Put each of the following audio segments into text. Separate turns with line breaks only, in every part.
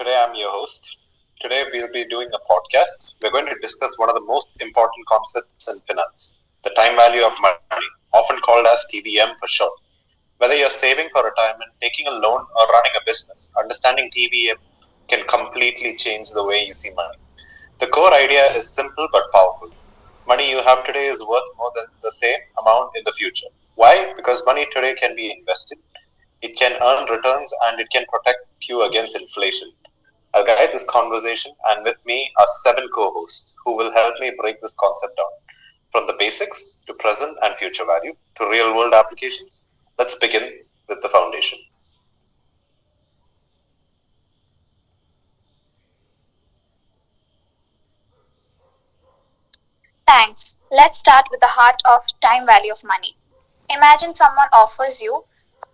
Today I'm your host. Today we'll be doing a podcast. We're going to discuss one of the most important concepts in finance, the time value of money, often called as TVM for short. Whether you're saving for retirement, taking a loan, or running a business, understanding TVM can completely change the way you see money. The core idea is simple but powerful. Money you have today is worth more than the same amount in the future. Why? Because money today can be invested, it can earn returns, and it can protect you against inflation. I'll guide this conversation, and with me are seven co hosts who will help me break this concept down from the basics to present and future value to real world applications. Let's begin with the foundation.
Thanks. Let's start with the heart of time value of money. Imagine someone offers you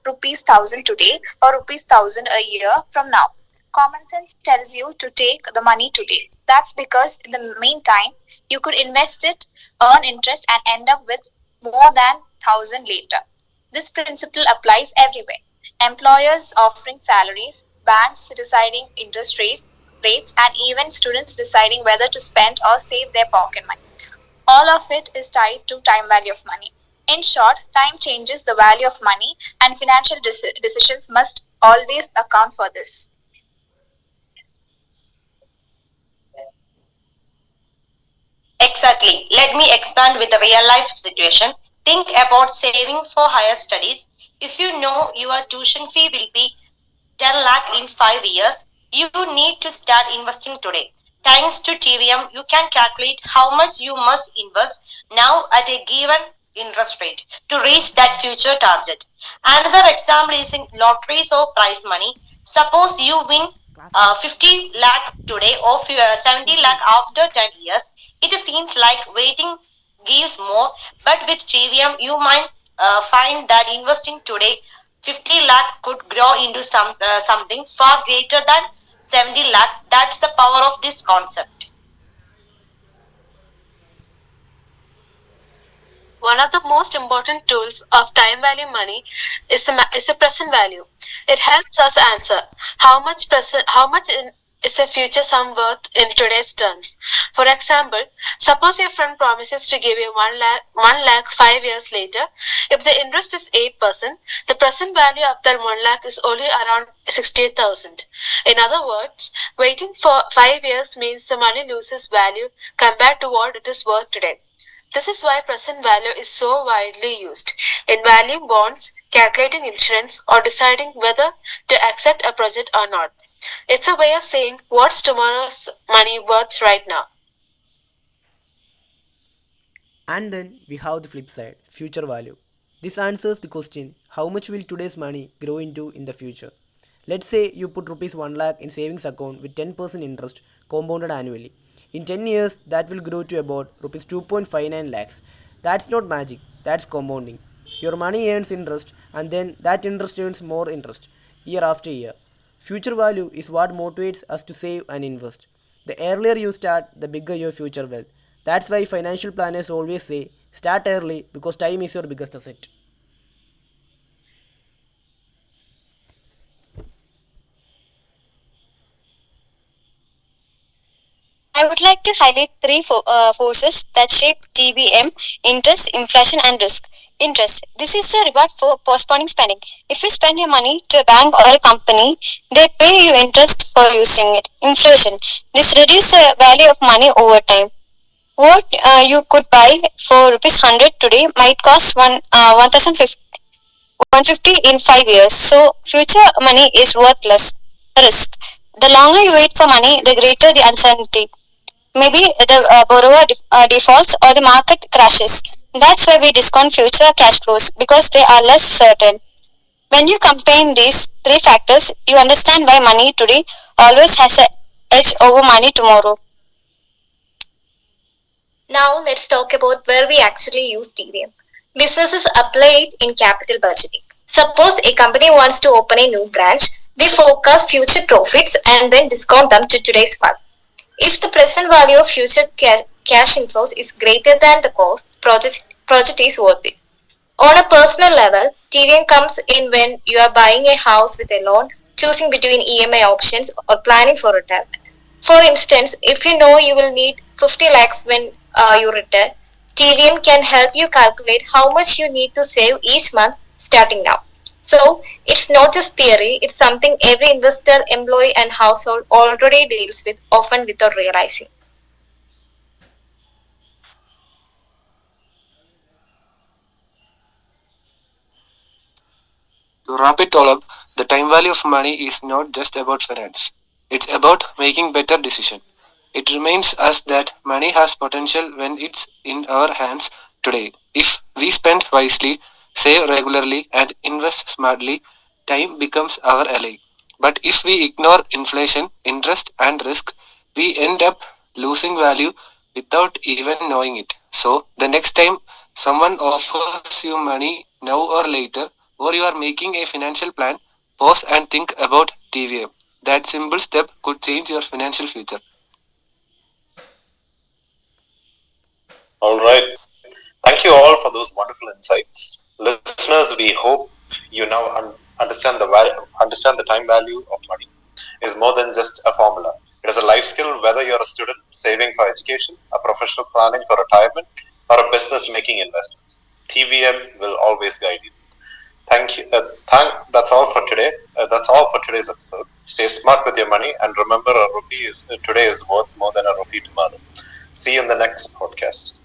rupees 1000 today or rupees 1000 a year from now. Common sense tells you to take the money today. That's because in the meantime, you could invest it, earn interest, and end up with more than 1000 later. This principle applies everywhere. Employers offering salaries, banks deciding rates, and even students deciding whether to spend or save their pocket money. All of it is tied to time value of money. In short, time changes the value of money, and financial decisions must always account for this.
Exactly. Let me expand with a real life situation. Think about saving for higher studies. If you know your tuition fee will be 10 lakh in 5 years, you need to start investing today. Thanks to TVM, you can calculate how much you must invest now at a given interest rate to reach that future target. Another example is in lotteries or prize money. Suppose you win 50 lakh today or 70 lakh after 10 years. It seems like waiting gives more, but with TVM, you might find that investing today 50 lakh could grow into something far greater than 70 lakh. That's the power of this concept.
One of the most important tools of time value money is the present value. It helps us answer how much is a future sum worth in today's terms. For example, suppose your friend promises to give you 1 lakh 5 years later. If the interest is 8%, the present value of that 1 lakh is only around 68,000. In other words, waiting for 5 years means the money loses value compared to what it is worth today. This is why present value is so widely used in valuing bonds, calculating insurance, or deciding whether to accept a project or not. It's a way of saying what's tomorrow's money worth right now.
And then we have the flip side, future value. This answers the question, how much will today's money grow into in the future? Let's say you put rupees 1 lakh in savings account with 10% interest compounded annually. In 10 years, that will grow to about rupees 2.59 lakhs. That's not magic, that's compounding. Your money earns interest and then that interest earns more interest year after year. Future value is what motivates us to save and invest. The earlier you start, the bigger your future wealth. That's why financial planners always say start early because time is your biggest asset.
I would like to highlight three forces that shape TBM: interest, inflation, and risk. Interest. This is the reward for postponing spending. If you spend your money to a bank or a company, they pay you interest for using it. Inflation. This reduces the value of money over time. What you could buy for rupees 100 today might cost 150 in 5 years. So future money is worthless. Risk. The longer you wait for money, the greater the uncertainty. Maybe the borrower defaults or the market crashes. That's why we discount future cash flows because they are less certain. When you combine these three factors, you understand why money today always has an edge over money tomorrow.
Now let's talk about where we actually use TVM. Businesses apply it in capital budgeting. Suppose a company wants to open a new branch, they forecast future profits and then discount them to today's value. If the present value of future cash inflows is greater than the cost, project is worth it. On a personal level, TVM comes in when you are buying a house with a loan
choosing between EMI options, or planning for retirement. For instance, if you know you will need 50 lakhs when you retire, TVM can help you calculate how much you need to save each month starting now. So, it's not just theory, it's something every investor, employee, and household already deals with, often without realizing.
To wrap it all up, the time value of money is not just about finance. It's about making better decisions. It reminds us that money has potential when it's in our hands today. If we spend wisely, save regularly, and invest smartly, time becomes our ally. But if we ignore inflation, interest, and risk, we end up losing value without even knowing it. So, the next time someone offers you money now or later, or you are making a financial plan, pause and think about TVM. That simple step could change your financial future.
All right. Thank you all for those wonderful insights. Listeners, we hope you now understand the time value of money is more than just a formula. It is a life skill, whether you're a student saving for education, a professional planning for retirement, or a business making investments. TVM will always guide you. Thank you. That's all for today. That's all for today's episode. Stay smart with your money, and remember, a rupee is today is worth more than a rupee tomorrow. See you in the next podcast.